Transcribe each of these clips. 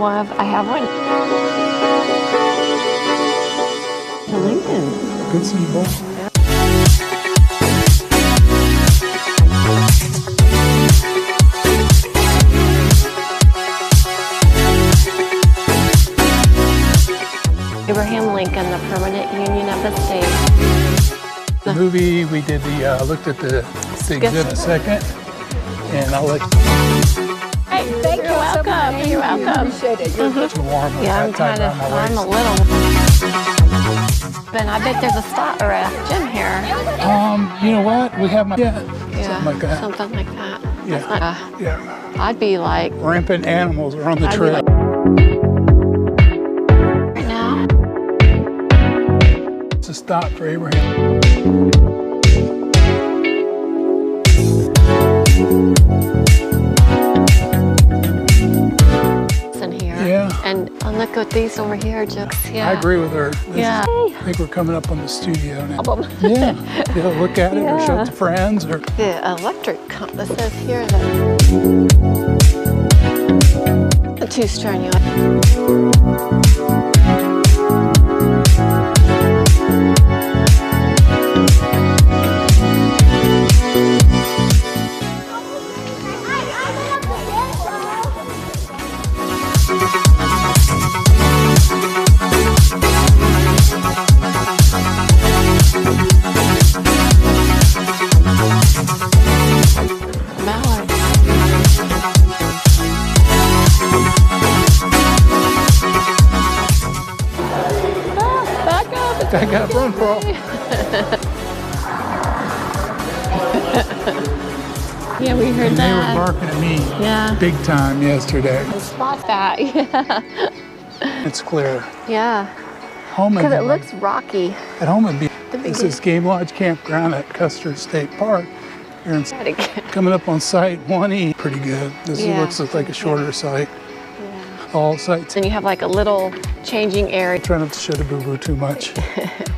one. I have one. To Lincoln. Good symbol. Yeah. Abraham Lincoln, the permanent union of the state. The movie we did, looked at the exhibit second, and I'll let you. Hey, thank you. Welcome. You're welcome. Appreciate it. You're warm. Yeah, I'm a little. And I bet there's a stop or a gym here. You know what? We have my Something like that. Something like that. Yeah. I'd be like. Rampant animals are on the trail. Right now. It's a stop for Abraham. And look at these over here, jokes. Yeah. I agree with her. Yeah. I think we're coming up on the studio now. Yeah. Look at it or show it to friends. Or the electric that says here that too strenuous. Back up, run, Paul. Yeah, we heard and that. They were barking at me big time yesterday. Spot that, yeah. It's clear. Yeah. Home because it looks rocky. At home it'd be, this is Game Lodge Campground at Custer State Park. Here in, coming up on site 1E, pretty good. This looks like a shorter site. All sites. And you have like a little changing area. Try not to show the boo-boo too much.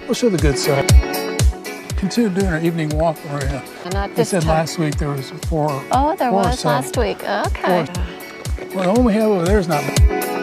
We'll show the good side. Continue doing our evening walk. They said last week there was 4. Oh, there was last week. Okay. 4. Well, the one we have over there is not bad.